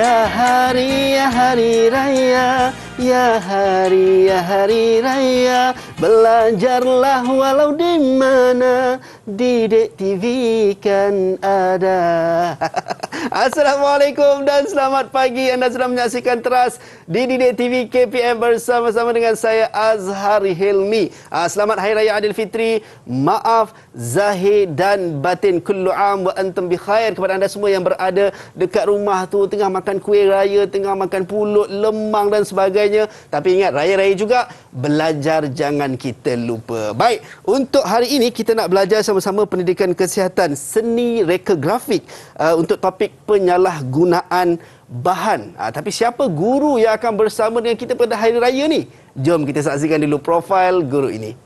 Ya hari raya, ya hari raya, belajarlah walau di mana, Didik TV kan ada. Assalamualaikum dan selamat pagi. Anda sedang menyaksikan Teras di Didik TV KPM bersama-sama dengan saya Azhar Hilmi. Selamat Hari Raya Aidilfitri. Maaf zahir dan batin, kullu am wa antum bi khair, kepada anda semua yang berada dekat rumah tu tengah makan kuih raya, tengah makan pulut, lemang dan sebagainya. Tapi ingat, raya-raya juga, belajar jangan kita lupa. Baik, untuk hari ini kita nak belajar sama-sama pendidikan kesihatan seni reka grafik untuk topik penyalahgunaan bahan. Tapi siapa guru yang akan bersama dengan kita pada hari raya ni? Jom kita saksikan dulu profil guru ini.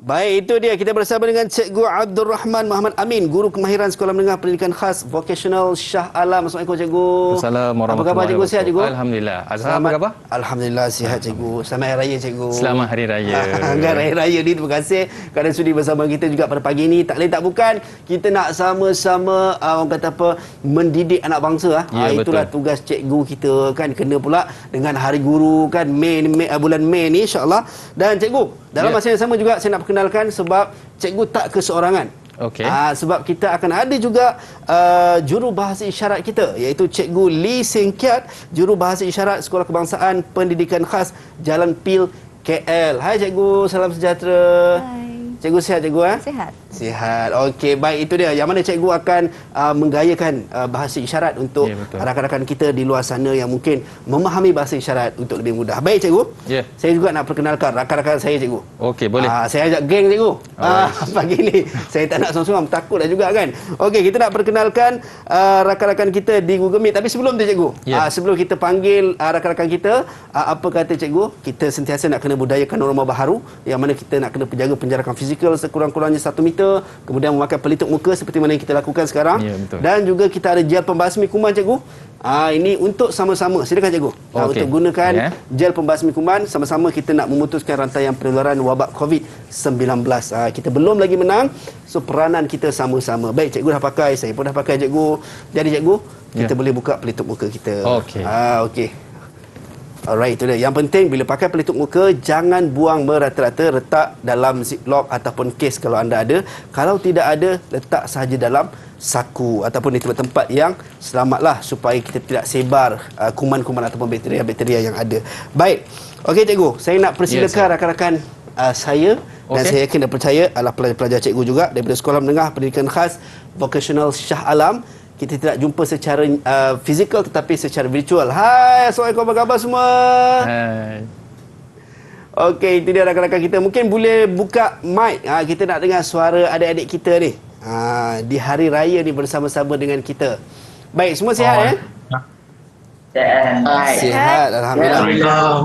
Baik, itu dia, kita bersama dengan Cikgu Abdul Rahman Muhammad Amin, Guru Kemahiran Sekolah Menengah Pendidikan Khas Vocational Shah Alam. Assalamualaikum Cikgu. Assalamualaikum. Apa khabar Cikgu? Sihat Cikgu? Alhamdulillah. Azhar, apa khabar? Alhamdulillah sihat Cikgu. Selamat Hari Raya Cikgu. Selamat Hari Raya. Anggar Hari Raya ni, terima kasih kerana sudi bersama kita juga pada pagi ini. Tak lain tak bukan, kita nak sama-sama orang kata apa, mendidik anak bangsa. Ya, itulah betul. tugas cikgu kita kan, kena pula dengan Hari Guru kan, bulan Mei ni insya-Allah. Dan Cikgu, dalam masa yang sama juga saya nak perkenalkan, sebab cikgu tak keseorangan. Okey. Sebab kita akan ada juga juru bahasa isyarat kita, iaitu Cikgu Lee Seng Kiat, juru bahasa isyarat Sekolah Kebangsaan Pendidikan Khas Jalan Pil KL. Hai Cikgu, salam sejahtera. Hai. Cikgu sihat Cikgu? Sihat. Sihat. Okey, baik, itu dia. Yang mana cikgu akan menggayakan bahasa isyarat untuk rakan-rakan kita di luar sana yang mungkin memahami bahasa isyarat untuk lebih mudah. Baik Cikgu. Ya. Saya juga nak perkenalkan rakan-rakan saya Cikgu. Okey, boleh. Saya ajak geng Cikgu. Pagi ni saya tak nak seorang-seorang, takutlah juga kan. Okey, kita nak perkenalkan rakan-rakan kita di Google Meet. Tapi sebelum tu Cikgu, sebelum kita panggil rakan-rakan kita, apa kata Cikgu, kita sentiasa nak kena budayakan norma baharu, yang mana kita nak kena penjaga penjarakan fizikal sekurang-kurangnya 1 meter, kemudian memakai pelitup muka seperti mana yang kita lakukan sekarang. Ya, betul. Dan juga kita ada gel pembasmi kuman Cikgu. Ini untuk sama-sama, silakan Cikgu. Untuk gunakan gel pembasmi kuman, sama-sama kita nak memutuskan rantaian penularan wabak COVID-19. Kita belum lagi menang, so peranan kita sama-sama. Baik, Cikgu dah pakai, saya pun dah pakai Cikgu. Jadi Cikgu, kita boleh buka pelitup muka kita. Okey. Okey. Alright, itu dia. Yang penting bila pakai pelitup muka, jangan buang merata-rata, letak dalam ziplock ataupun kes kalau anda ada. Kalau tidak ada, letak sahaja dalam saku ataupun di tempat-tempat yang selamatlah, supaya kita tidak sebar kuman-kuman ataupun bakteria-bakteria yang ada. Baik. Okey Cikgu, saya nak persilakan rakan-rakan saya, dan saya yakin dan percaya adalah pelajar-pelajar cikgu juga daripada Sekolah Menengah Pendidikan Khas Vocational Shah Alam. Kita tidak jumpa secara fizikal tetapi secara virtual. Hai, Assalamualaikum, apa khabar semua? Hai. Okey, itu dia rakan-rakan kita. Mungkin boleh buka mic. Kita nak dengar suara adik-adik kita ni. Di hari raya ni bersama-sama dengan kita. Baik, semua sihat ya? Sihat, alhamdulillah.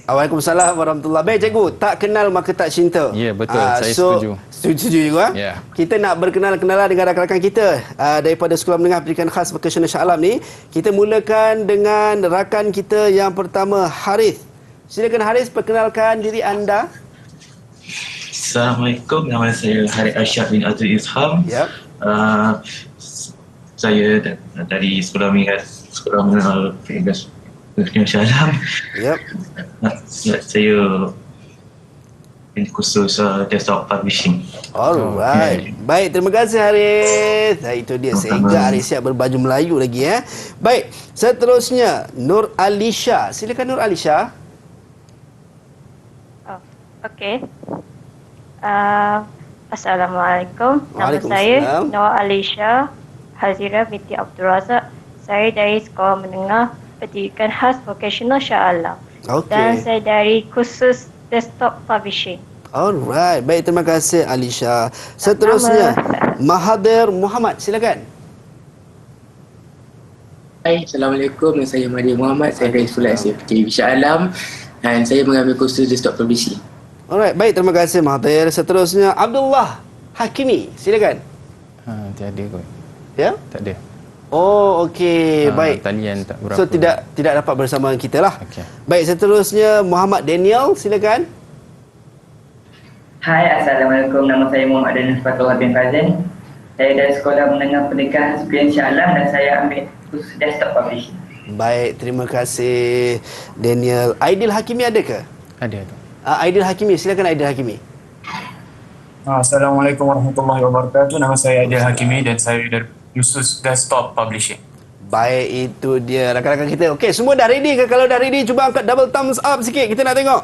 Waalaikumsalam warahmatullahi. Baik Cikgu, tak kenal maka tak cinta. Ya, betul. Saya setuju. Setuju juga. Ya. Kita nak berkenalan-kenalan dengan rakan-rakan kita daripada Sekolah Menengah Pendidikan Khas Vocational Shah Alam ni. Kita mulakan dengan rakan kita yang pertama, Harith. Silakan Harith, perkenalkan diri anda. Assalamualaikum, nama saya Harith Arsyad bin Azul Izham. Yep. Saya dari Sekolah Menengah Pendidikan Shah Alam. Yep. Saya khusus desktop publishing. Alright. Baik, terima kasih Harith. Itu dia, sehingga Harith siap berbaju Melayu lagi ya. Baik, seterusnya Nur Alisha. Silakan Nur Alisha. Okey. Assalamualaikum. Nama saya Nur Alisha Hazira binti Abdul Razak. Saya dari Sekolah Menengah Pendidikan Khas Vocational Shah Alam. Dan saya dari khusus desktop publishing. Alright, baik, terima kasih Alisha. Seterusnya Mahathir Muhammad, silakan. Hai, Assalamualaikum. Saya Mahdi Muhammad. Saya dari Sekolah SFT Shah Alam dan saya mengambil kursus Desktop Publishing. Alright, baik, terima kasih Mahathir. Seterusnya Abdullah Hakimi, silakan. Tiada kot. Ya? Tak ada. Oh, okey, baik. Talian tak berapa. So tidak dapat bersama kita lah. Okey. Baik, seterusnya Muhammad Daniel, silakan. Hai, Assalamualaikum. Nama saya Muhammad Daniel Fatullah bin Fazin. Saya dari Sekolah Menengah Pendidikan Supian Shah Alam dan saya ambil kursus Desktop Publishing. Baik, terima kasih Daniel. Aidil Hakimi ada ke? Ada tu. Aidil Hakimi, silakan Aidil Hakimi. Assalamualaikum warahmatullahi wabarakatuh. Nama saya Aidil Hakimi dan saya dari kursus Desktop Publishing. Baik, itu dia rakan-rakan kita. Okey, semua dah ready ke? Kalau dah ready, cuba angkat double thumbs up sikit. Kita nak tengok.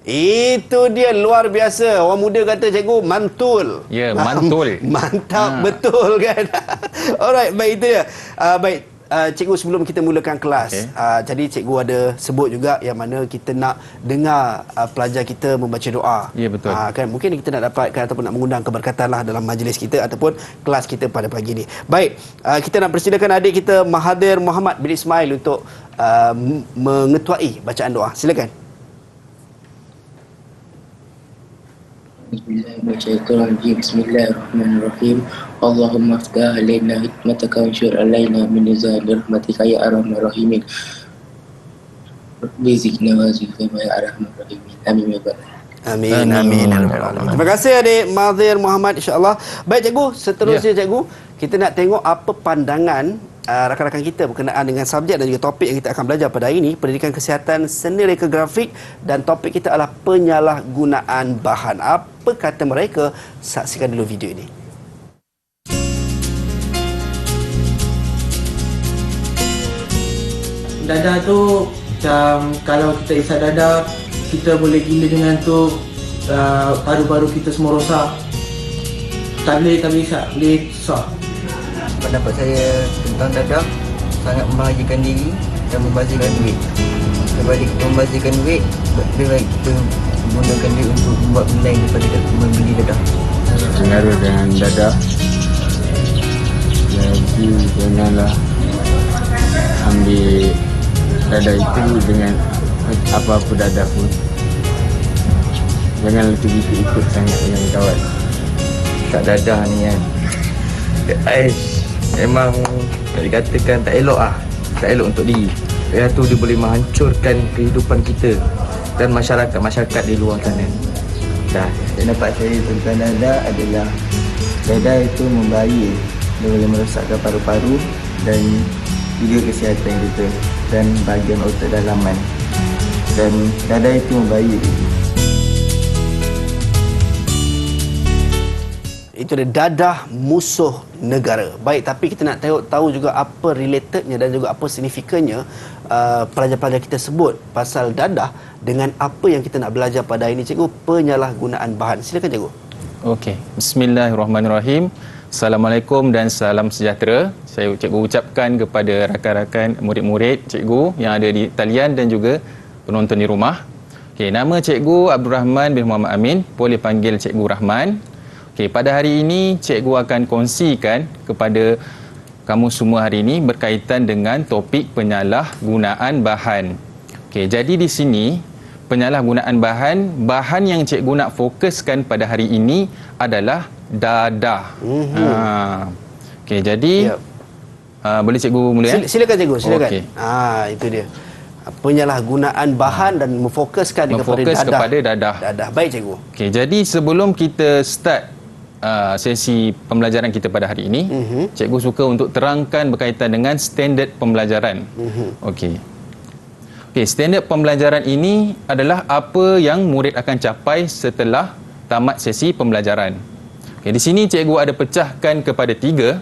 Itu dia, luar biasa. Orang muda kata cikgu mantul. Ya, mantul. Mantap, betul kan? Alright, baik, itu dia. Baik, cikgu, sebelum kita mulakan kelas, jadi cikgu ada sebut juga yang mana kita nak dengar pelajar kita membaca doa. Ya, betul. Kan mungkin kita nak dapatkan ataupun nak mengundang keberkatan lah dalam majlis kita ataupun kelas kita pada pagi ini. Baik, kita nak persilakan adik kita Mahathir Mohamad bin Ismail untuk mengetuai bacaan doa. Silakan. Bismillahirrahmanirrahim. Allahumma aftah alaina hikmataka wa anshur alaina min nizali rahmatika ya arhamar rahimin. Rizqna wa zidna ya arhamar rahimin. Amin ya rabbal alamin. Amin. Terima kasih adik Mahathir Mohamad, insya-Allah. Baik cikgu, seterusnya cikgu, kita nak tengok apa pandangan rakan-rakan kita berkenaan dengan subjek dan juga topik yang kita akan belajar pada hari ini, pendidikan kesihatan seni reka grafik, dan topik kita adalah penyalahgunaan bahan. Apa kata mereka? Saksikan dulu video ini. Dadah tu macam kalau kita isap dadah, kita boleh gila dengan tu, paru-paru kita semua rosak. Tak boleh isap, boleh susah. Pendapat saya tentang dadah sangat membahagikan diri dan membazirkan duit. Daripada kita membazirkan duit, lebih baik kita gunakan duit untuk buat benda lain daripada membeli dadah. Pengaruh dengan dadah, jadi janganlah ambil dadah itu dengan apa-apa dadah pun. Janganlah ikut sangat dengan kawan. Kat dadah ni kan, memang dikatakan tak elok lah. Tak elok untuk diri. Yang tu dia boleh menghancurkan kehidupan kita dan masyarakat di luar sana. Dah, pendapat saya tentang dadah adalah dadah itu membahaya. Dia boleh merosakkan paru-paru dan juga kesihatan kita dan bahagian otak dalaman. Dan dadah itu membahaya. Itu dia, dadah musuh negara. Baik, tapi kita nak tahu juga apa relatednya dan juga apa signifikannya pelajar-pelajar kita sebut pasal dadah dengan apa yang kita nak belajar pada hari ini, cikgu, penyalahgunaan bahan. Silakan cikgu. Okey, bismillahirrahmanirrahim. Assalamualaikum dan salam sejahtera. Saya cikgu ucapkan kepada rakan-rakan murid-murid cikgu yang ada di talian dan juga penonton di rumah. Okey, nama cikgu Abdul Rahman bin Muhammad Amin, boleh panggil Cikgu Rahman. Okey, pada hari ini cikgu akan kongsikan kepada kamu semua hari ini berkaitan dengan topik penyalahgunaan bahan. Okey, jadi di sini penyalahgunaan bahan yang cikgu nak fokuskan pada hari ini adalah dadah. Okey, jadi boleh cikgu mula ya? Silakan cikgu, silakan. Okey. Itu dia. Penyalahgunaan bahan dan memfokuskan kepada dadah. Baik cikgu. Okey, jadi sebelum kita start sesi pembelajaran kita pada hari ini, cikgu suka untuk terangkan berkaitan dengan standard pembelajaran. Okey, standard pembelajaran ini adalah apa yang murid akan capai setelah tamat sesi pembelajaran. Okey, di sini cikgu ada pecahkan kepada 3.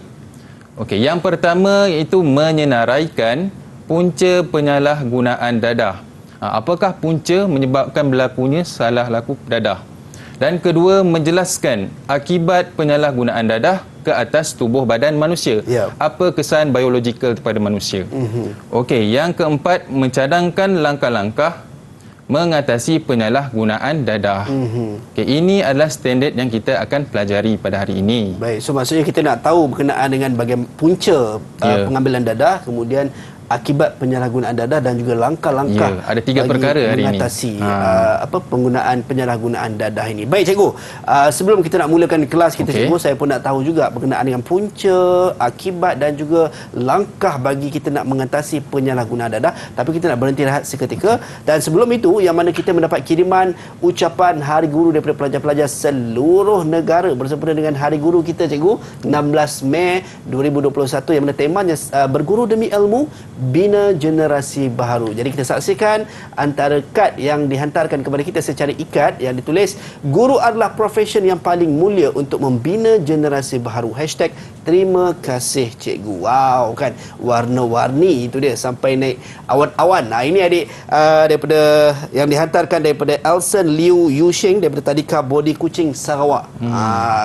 Okey, yang pertama iaitu menyenaraikan punca penyalahgunaan dadah. Apakah punca menyebabkan berlakunya salah laku dadah? Dan kedua, menjelaskan akibat penyalahgunaan dadah ke atas tubuh badan manusia. Apa kesan biologikal kepada manusia. Okey, yang keempat, mencadangkan langkah-langkah mengatasi penyalahgunaan dadah. Okey, ini adalah standard yang kita akan pelajari pada hari ini. Baik, so maksudnya kita nak tahu berkenaan dengan bahagian punca pengambilan dadah, kemudian akibat penyalahgunaan dadah dan juga langkah-langkah ada 3 perkara hari ini mengatasi penggunaan penyalahgunaan dadah ini. Baik cikgu, sebelum kita nak mulakan kelas kita cikgu, saya pun nak tahu juga berkenaan dengan punca, akibat dan juga langkah bagi kita nak mengatasi penyalahgunaan dadah. Tapi kita nak berhenti rehat seketika, dan sebelum itu yang mana kita mendapat kiriman ucapan Hari Guru daripada pelajar-pelajar seluruh negara bersempena dengan Hari Guru kita cikgu 16 Mei 2021 yang mana temanya berguru demi ilmu, bina generasi baharu. Jadi kita saksikan antara kad yang dihantarkan kepada kita secara ikat yang ditulis, guru adalah profession yang paling mulia untuk membina generasi baharu. Hashtag terima kasih cikgu. Wow, kan warna-warni itu dia sampai naik awan-awan. Nah, ini adik daripada yang dihantarkan daripada Elson Liu Yushing daripada Tadika Bodi Kuching Sarawak.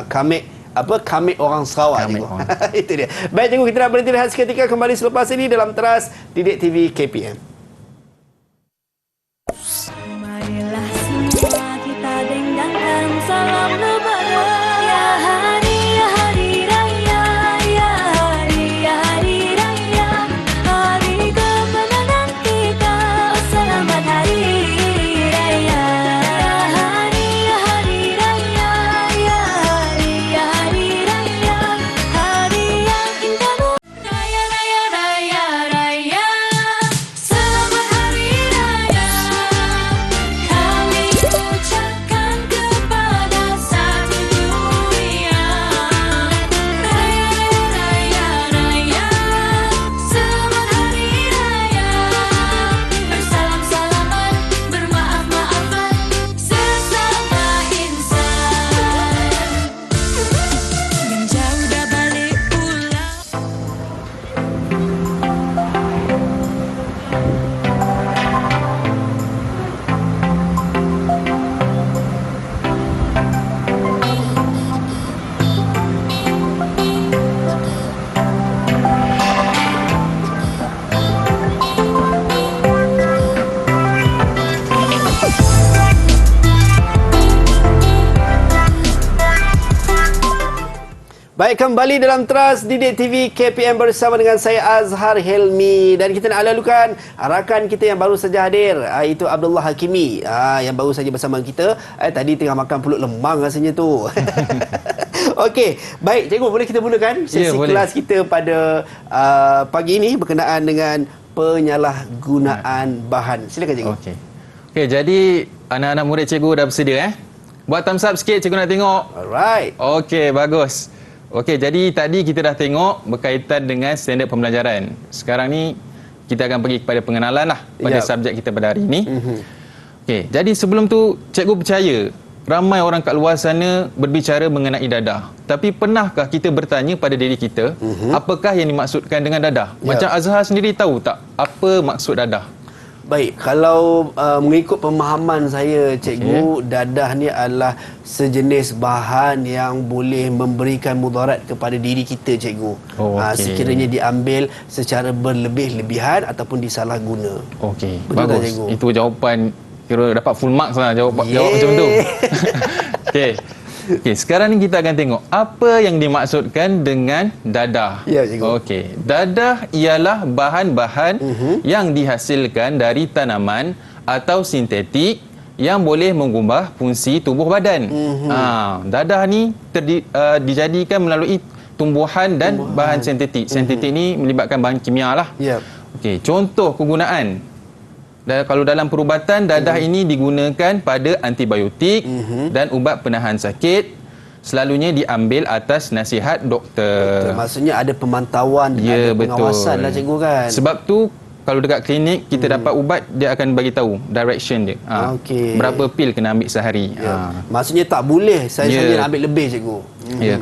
Kami orang Sarawak cikgu. Itu dia. Baik cikgu, kita nak berhenti rehat seketika, kembali selepas ini dalam Teras Didik TV KPM. Marilah semua kita dendangkan salam lebaran. Ya hari raya, ya hari raya, hari kemenangan kita. Selamat hari raya. Ya hari raya, ya hari raya, hari yang indah. Raya raya raya raya, selamat hari raya. Kami ucapkan kepada satu dunia. Raya raya raya, selamat hari raya. Bersalam-salaman, bermaaf-maafan sesama insan. Yang jauh dah balik pulang. Baik, kembali dalam Teras Didik TV KPM bersama dengan saya Azhar Helmi, dan kita nak lalukan rakan kita yang baru saja hadir, itu Abdullah Hakimi yang baru saja bersama kita. Tadi tengah makan pulut lemang rasanya tu. Okey, baik cikgu, boleh kita mulakan sesi kelas kita pada pagi ini berkenaan dengan penyalahgunaan bahan. Silakan cikgu. Okey, jadi anak-anak murid cikgu dah bersedia Buat thumbs up sikit, cikgu nak tengok. Alright. Okey, bagus. Okey, jadi tadi kita dah tengok berkaitan dengan standard pembelajaran. Sekarang ni kita akan pergi kepada pengenalan lah pada subjek kita pada hari ini. Okey, jadi sebelum tu cikgu percaya ramai orang kat luar sana berbicara mengenai dadah. Tapi pernahkah kita bertanya pada diri kita, apakah yang dimaksudkan dengan dadah? Macam Azhar sendiri tahu tak apa maksud dadah? Baik, kalau mengikut pemahaman saya cikgu, dadah ni adalah sejenis bahan yang boleh memberikan mudarat kepada diri kita cikgu. Sekiranya diambil secara berlebih-lebihan ataupun disalahguna. Okey, betul bagus. cikgu? Itu jawapan kira dapat full marks lah jawab macam tu. Okey. Okey, sekarang ni kita akan tengok apa yang dimaksudkan dengan dadah. Ya, cikgu. Okey, dadah ialah bahan-bahan yang dihasilkan dari tanaman atau sintetik yang boleh mengubah fungsi tubuh badan. Dadah ni dijadikan melalui tumbuhan dan bahan sintetik. Sintetik ni melibatkan bahan kimia lah. Okey, contoh kegunaan. Kalau dalam perubatan, dadah ini digunakan pada antibiotik dan ubat penahan sakit. Selalunya diambil atas nasihat doktor. Maksudnya ada pemantauan, ada pengawasan lah cikgu kan. Sebab tu kalau dekat klinik kita dapat ubat, dia akan bagi tahu direction dia. Berapa pil kena ambil sehari. Maksudnya tak boleh saya saja nak ambil lebih cikgu.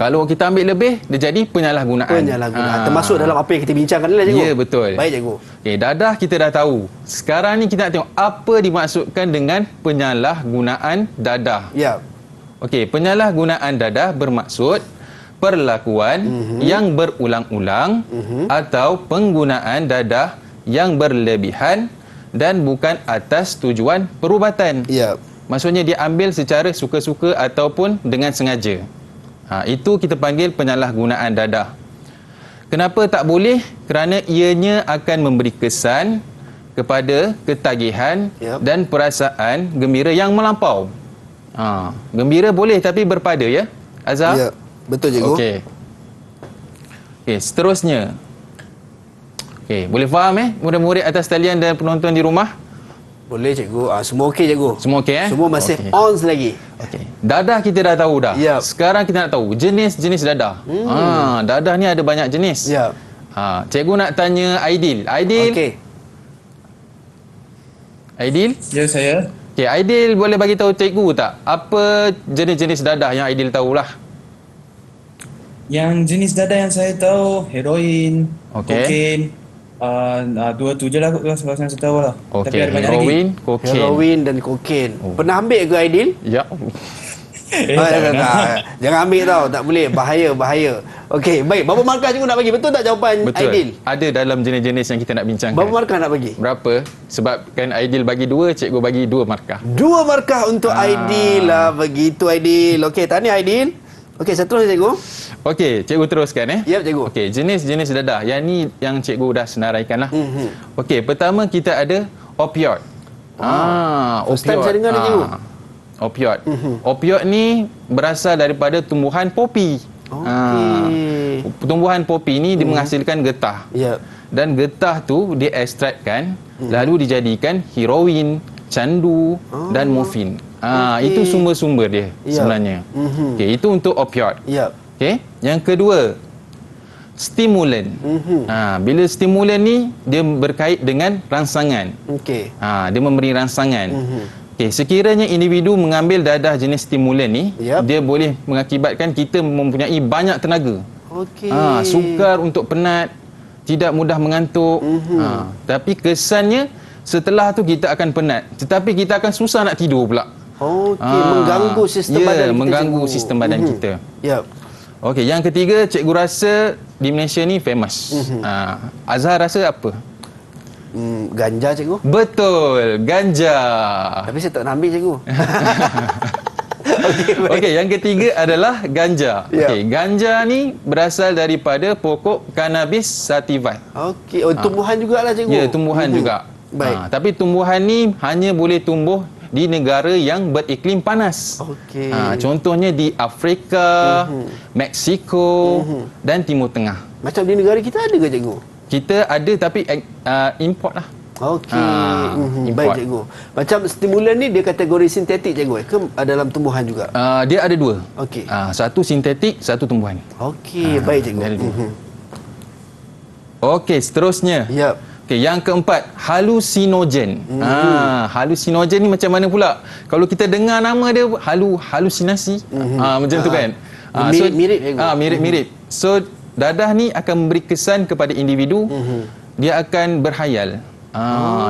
Kalau kita ambil lebih, dia jadi penyalahgunaan. Termasuk dalam apa yang kita bincangkan ni lah cikgu. Ya, betul. Baik cikgu. Okey, dadah kita dah tahu. Sekarang ni kita nak tengok apa dimaksudkan dengan penyalahgunaan dadah. Ya. Okey, penyalahgunaan dadah bermaksud perlakuan yang berulang-ulang atau penggunaan dadah yang berlebihan dan bukan atas tujuan perubatan. Ya. Maksudnya dia ambil secara suka-suka ataupun dengan sengaja. Itu kita panggil penyalahgunaan dadah. Kenapa tak boleh? Kerana ianya akan memberi kesan kepada ketagihan dan perasaan gembira yang melampau. Gembira boleh tapi berpada ya, Azhar? Ya, betul cikgu. Okey. Okey, seterusnya. Okey, boleh faham murid-murid atas talian dan penonton di rumah? Boleh cikgu. Semua okey cikgu. Semua okey Semua masih Okey. on lagi. Okey. Dadah kita dah tahu dah. Yep. Sekarang kita nak tahu jenis-jenis dadah. Dadah ni ada banyak jenis. Ya. Cikgu nak tanya Aidil. Aidil. Okey. Aidil? Ya, saya. Okey, Aidil boleh bagi tahu cikgu tak apa jenis-jenis dadah yang Aidil tahulah? Yang jenis dadah yang saya tahu, heroin, Okey. kokain. Dua tu je lah kot sebab saya tahu lah. Tapi Okey, ada banyak lagi. heroin, kokain. Heroin dan kokain. Pernah ambil ke Aidil? Ya. Jangan ambil tau, tak boleh, bahaya. Okey, baik. Berapa markah cikgu nak bagi? Betul tak jawapan Betul. Aidil? Ada dalam jenis-jenis yang kita nak bincangkan. Berapa markah nak bagi? Berapa? Sebab kan Aidil bagi 2, cikgu bagi 2 markah. 2 markah untuk Aidil lah. Begitu Aidil. Okey, tahniah Aidil. Okey, seterusnya cikgu. Okey, cikgu teruskan Ya, cikgu. Okey, jenis-jenis dadah. Yang ni yang cikgu dah senaraikan lah. Okey, pertama kita ada opioid. First time saya dengar ni, cikgu. Opioid. Opioid ni berasal daripada tumbuhan popi. Tumbuhan popi ni dia menghasilkan getah. Ya. Dan getah tu dia ekstrakkan lalu dijadikan heroin, candu dan morfin. Itu sumber-sumber dia sebenarnya. Okey, itu untuk opioid. Ya. Okey, yang kedua stimulan. Bila stimulan ni dia berkait dengan rangsangan. Okey. Dia memberi rangsangan. Okey, sekiranya individu mengambil dadah jenis stimulan ni, dia boleh mengakibatkan kita mempunyai banyak tenaga. Okey. Sukar untuk penat, tidak mudah mengantuk. Tapi kesannya setelah tu kita akan penat, tetapi kita akan susah nak tidur pula. Okey, mengganggu sistem badan kita. Mengganggu cikgu. sistem badan kita. Ya. Okey, yang ketiga cikgu rasa di Malaysia ni famous. Azhar rasa apa? Ganja cikgu. Betul, ganja. Tapi saya tak nak ambil cikgu. Okey, yang ketiga adalah ganja. Okey, ganja ni berasal daripada pokok cannabis sativa. Okey, tumbuhan jugalah cikgu. Ya, tumbuhan juga. Baik. Tapi tumbuhan ni hanya boleh tumbuh di negara yang beriklim panas. Okey. Contohnya di Afrika, Meksiko dan Timur Tengah. Macam di negara kita ada ke cikgu? Kita ada tapi import lah. Okey. Import. Baik cikgu. Macam stimulan ni dia kategori sintetik cikgu ke dalam tumbuhan juga? Dia ada 2. Okey. Satu sintetik, satu tumbuhan. Okey, baik cikgu. Okey, seterusnya. Ya. Okey, yang keempat, halusinogen. Halusinogen ni macam mana pula? Kalau kita dengar nama dia halusinasi, macam tu kan. Mirip-mirip cikgu. Mirip-mirip. So dadah ni akan memberi kesan kepada individu, dia akan berhayal.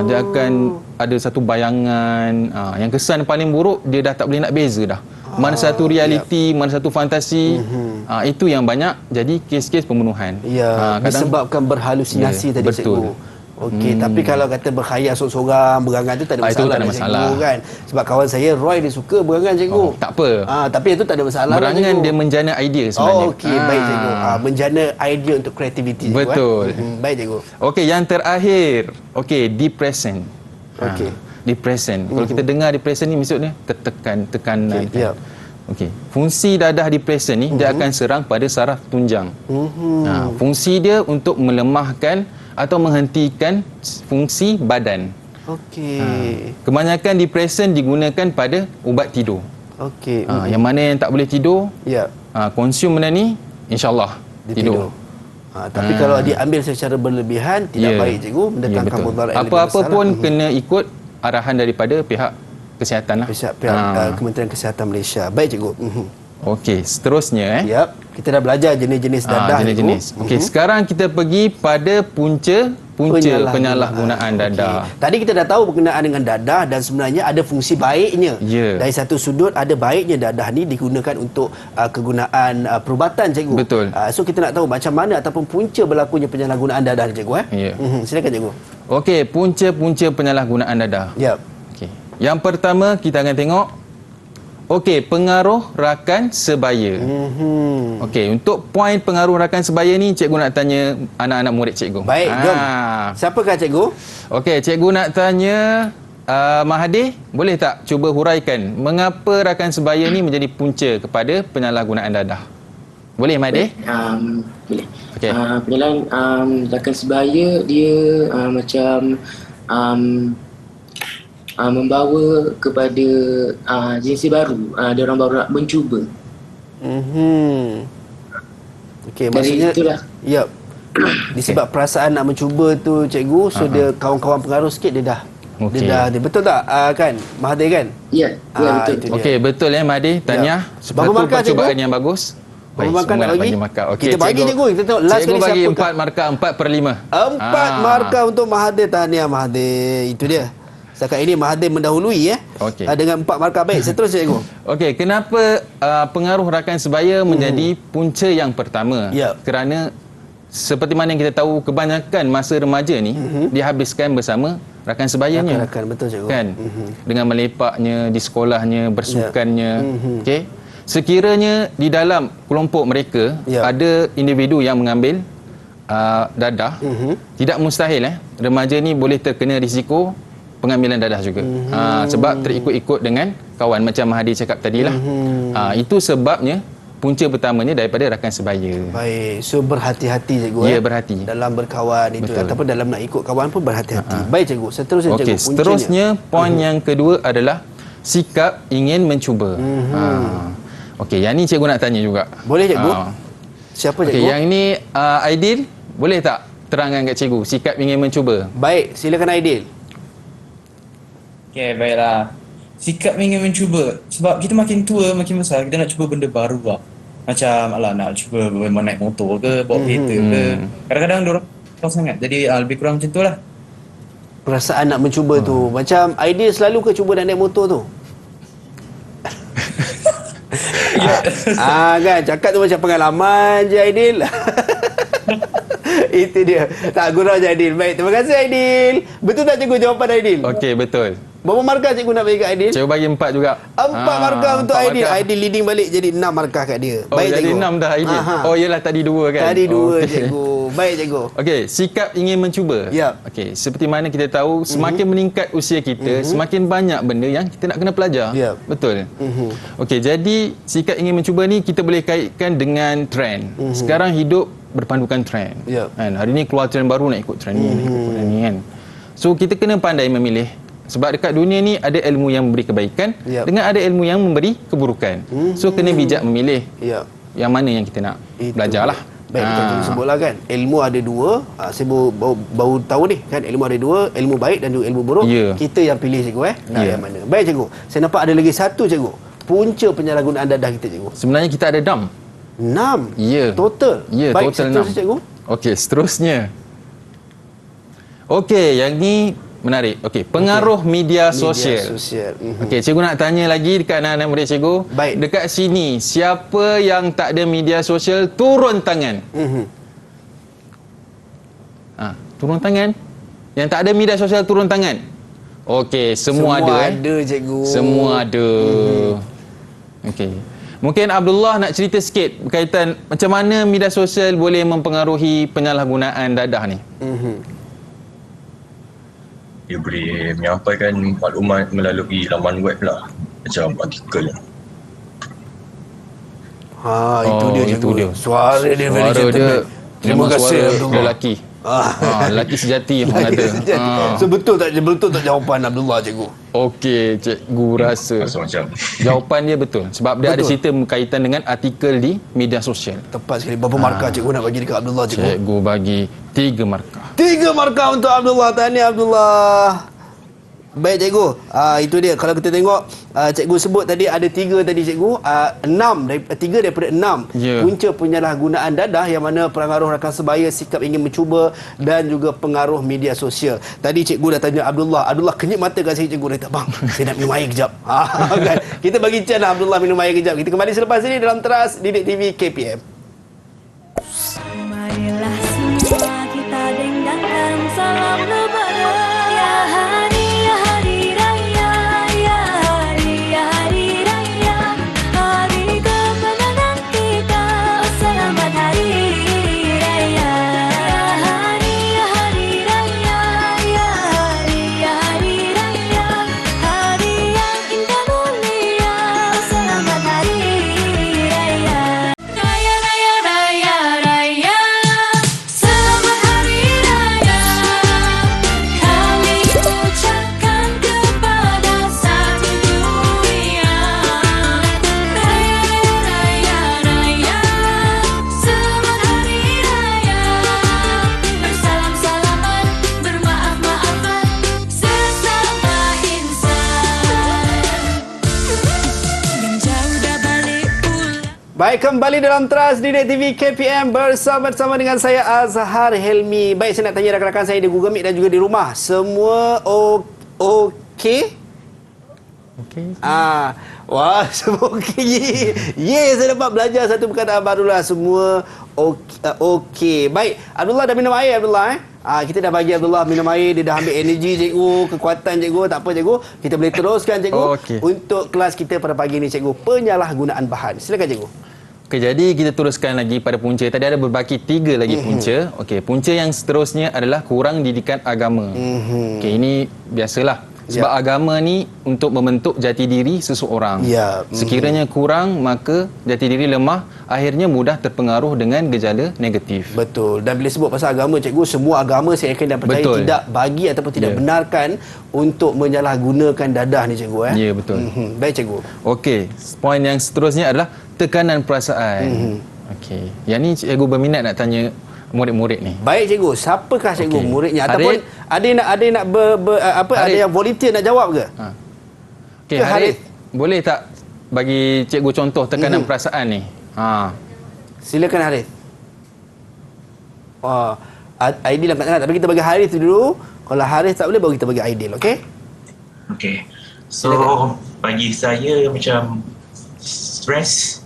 Dia akan ada satu bayangan, yang kesan paling buruk dia dah tak boleh nak beza dah. Mana satu realiti, mana satu fantasi. Itu yang banyak jadi kes-kes pembunuhan. Ya, disebabkan berhalusinasi tadi betul. cikgu. Okey, tapi kalau kata berkhayal sorang-sorang, berangan tu tak ada masalah. Itu tak ada masalah. Cikgu, kan? Sebab kawan saya Roy dia suka berangan cikgu. Tak apa. Tapi itu tak ada masalah. Berangan dia menjana idea sebenarnya. Okey, baik cikgu. Menjana idea untuk kreativiti cikgu. Betul. Baik cikgu. Okey, yang terakhir. Okey, depression. Okey. Depression. Kalau kita dengar depression ni maksudnya tekanan. Ya. Okey, fungsi dadah depression ni dia akan serang pada saraf tunjang. Fungsi dia untuk melemahkan atau menghentikan fungsi badan. Okey. Kebanyakan depression digunakan pada ubat tidur. Okey. Yang mana yang tak boleh tidur, ya. Konsum benda ni, insya-Allah tidur. Tapi kalau diambil secara berlebihan tidak baik cikgu, mendatangkan mudarat yang lebih besar. Apa-apa pun kena ikut arahan daripada pihak kesihatan lah. Pihak Kementerian Kesihatan Malaysia. Baik cikgu. Okey, seterusnya Yap. Kita dah belajar jenis-jenis dadah. Jenis-jenis. Okey, sekarang kita pergi pada punca penyalahgunaan dadah. Tadi kita dah tahu berkenaan dengan dadah dan sebenarnya ada fungsi baiknya. Dari satu sudut ada baiknya dadah ni digunakan untuk kegunaan perubatan, cikgu. Betul. So kita nak tahu macam mana ataupun punca berlakunya penyalahgunaan dadah, cikgu. Silakan, cikgu. Okey, punca-punca penyalahgunaan dadah. Okey. Yang pertama kita akan tengok pengaruh rakan sebaya. Okey, untuk poin pengaruh rakan sebaya ni cikgu nak tanya anak-anak murid cikgu. Baik, jom. Siapakah cikgu? Okey, cikgu nak tanya Mahathir, boleh tak cuba huraikan mengapa rakan sebaya ni menjadi punca kepada penyalahgunaan dadah? Boleh, Mahathir? Boleh. Okey. Rakan sebaya dia macam membawa kepada jenis baru. Dia orang baru nak mencuba. Okey, maksudnya itulah. Disebab perasaan nak mencuba tu, cikgu, so dia kawan-kawan pengaruh sikit dia dah. Dia betul tak kan Mahathir kan? Ya, betul. Okey, betul Mahathir. Tanya satu percubaan yang bagus. Berapa markah nak bagi? Okay, kita bagi cikgu. Kita tengok last cikgu kali bagi siapa 4 markah, 4/5. 4 markah untuk Mahathir. Tahniah Mahathir. Itu dia. Setakat ini Mahathir mendahului dengan 4 markah. Baik, seterusnya cikgu. Okey, kenapa pengaruh rakan sebaya menjadi punca yang pertama? Kerana seperti mana yang kita tahu, kebanyakan masa remaja ni dihabiskan bersama rakan sebayanya. Rakan, betul cikgu. Kan? Dengan melepaknya di sekolahnya, bersukannya. Okey. Sekiranya di dalam kelompok mereka ada individu yang mengambil dadah, tidak mustahil remaja ni boleh terkena risiko pengambilan dadah juga. Sebab terikut-ikut dengan kawan macam Mahathir cakap tadilah. Itu sebabnya punca pertamanya daripada rakan sebaya. Baik, so berhati-hati cikgu. Ya, berhati. Dalam berkawan itu ataupun dalam nak ikut kawan pun berhati-hati. Baik cikgu, seterusnya cikgu. Okey, seterusnya poin yang kedua adalah sikap ingin mencuba. Okey, yang ni cikgu nak tanya juga. Boleh cikgu? Siapa cikgu? Okey, yang ni Aidil, boleh tak terangkan kat cikgu sikap ingin mencuba? Baik, silakan Aidil. Okey, baiklah. Sikap ingin mencuba. Sebab kita makin tua, makin besar, kita nak cuba benda baru lah. Macam nak cuba naik motor ke, bawa kereta ke. Kadang-kadang diorang tahu sangat. Jadi lebih kurang macam tu lah. Perasaan nak mencuba tu. Macam Aidil selalu ke cuba nak naik motor tu? Kan cakap tu macam pengalaman je Aidil. Itu dia. Tak, gurau je Aidil. Baik, terima kasih Aidil. Betul tak cikgu jawapan Aidil? Okey, betul. Berapa markah cikgu nak bagi kat Aidil? Cikgu bagi 4 juga. 4 markah untuk Aidil. Aidil leading balik jadi 6 markah kat dia. Baik jadi cikgu. 6 dah Aidil. Oh yelah, tadi 2 kan? Tadi 2 cikgu. Baik cikgu. Okey, sikap ingin mencuba. Okey, seperti mana kita tahu, semakin meningkat usia kita, semakin banyak benda yang kita nak kena pelajar. Betul. Okey, jadi sikap ingin mencuba ni kita boleh kaitkan dengan trend. Sekarang hidup berpandukan trend. Kan? Hari ni keluar trend baru, nak ikut trend ni, nak ikut trend ni kan. So kita kena pandai memilih. Sebab dekat dunia ni ada ilmu yang memberi kebaikan dengan ada ilmu yang memberi keburukan. So kena bijak memilih yang mana yang kita nak belajar lah. Baik, kita sebutlah kan, ilmu ada 2. Saya baru tahu ni kan, ilmu ada 2, ilmu baik dan juga ilmu buruk. Kita yang pilih cikgu nak yang mana. Baik cikgu, saya nampak ada lagi satu cikgu, punca penyalahgunaan dadah kita cikgu. Sebenarnya kita ada 6. 6? Ya. Total? Ya, baik, total 6. Cikgu. Okey, seterusnya. Okey, yang ni menarik. Okey, pengaruh media sosial. Okey, cikgu nak tanya lagi dekat anak-anak murid cikgu. Baik. Dekat sini, siapa yang tak ada media sosial turun tangan? Turun tangan. Yang tak ada media sosial turun tangan. Okey, semua ada. Semua ada cikgu. Semua ada. Okey. Mungkin Abdullah nak cerita sikit berkaitan macam mana media sosial boleh mempengaruhi penyalahgunaan dadah ni. Dia boleh menyampaikan maklumat melalui laman web lah, macam artikel. Itu dia cikgu. Suara dia very gentleman. Terima kasih Abdullah. Lelaki. Lelaki sejati orang kata. So betul tak jawapan Abdullah cikgu? Okey, cikgu rasa macam jawapan dia betul. Sebab dia ada cerita berkaitan dengan artikel di media sosial. Tepat sekali. Berapa markah cikgu nak bagi dekat Abdullah cikgu? Cikgu bagi 3 markah. 3 markah untuk Abdullah. Tahniah Abdullah. Baik cikgu, itu dia. Kalau kita tengok cikgu sebut tadi ada 3 tadi cikgu, 3 daripada 6 punca penyalahgunaan dadah yang mana pengaruh rakan sebaya, sikap ingin mencuba dan juga pengaruh media sosial. Tadi cikgu dah tanya Abdullah kenyit mata kat saya, cikgu kata bang saya nak minum air kejap. Kan? Kita bagi chance lah Abdullah minum air kejap. Kita kembali selepas ini dalam Teras Didik TV KPM. Marilah semua kita dendangkan salam lebaran. Ya hari raya, ya hari raya, hari kemenangan kita. Selamat hari raya. Ya hari raya, ya hari raya, hari yang indah mulia. Selamat hari raya. Raya raya raya raya. Selamat hari raya. Kami ucapkan kepada satu dunia. Raya raya raya. Selamat hari raya. Bersalam-salaman, bermaaf-maafan sesama insan. Yang jauh dah balik pulang. Baik, kembali dalam Teras Didik TV KPM bersama dengan saya Azhar Helmi. Baik, saya nak tanya rakan-rakan saya di Google Meet dan juga di rumah. Semua okey? Okey. Wah, semua okey. Saya dapat belajar satu perkataan barulah. Semua okey. Baik, Abdullah dah minum air Abdullah kita dah bagi Abdullah minum air, dia dah ambil energi cikgu, kekuatan cikgu. Tak apa cikgu, kita boleh teruskan cikgu untuk kelas kita pada pagi ni cikgu, penyalahgunaan bahan. Silakan cikgu. Okey, jadi kita teruskan lagi pada punca. Tadi ada berbaki 3 lagi punca. Okey, punca yang seterusnya adalah kurang didikan agama. Okey, ini biasalah. Sebab agama ni untuk membentuk jati diri seseorang. Sekiranya kurang, maka jati diri lemah, akhirnya mudah terpengaruh dengan gejala negatif. Betul. Dan bila sebut pasal agama cikgu, semua agama saya yakin dan percaya tidak bagi ataupun tidak benarkan untuk menyalahgunakan dadah ni cikgu. Ya, betul. Baik cikgu. Okey, poin yang seterusnya adalah tekanan perasaan. Okey, yang ni cikgu berminat nak tanya murid-murid ni. Baik cikgu, siapakah cikgu muridnya ataupun ada yang nak ada yang volunteer nak jawab ke? Okey, Harith, boleh tak bagi cikgu contoh tekanan perasaan ni? Silakan Harith. Aidil angkat tangan, tapi kita bagi Harith dulu. Kalau Harith tak boleh, baru kita bagi Aidil, okey? Okay. So, bagi saya macam stres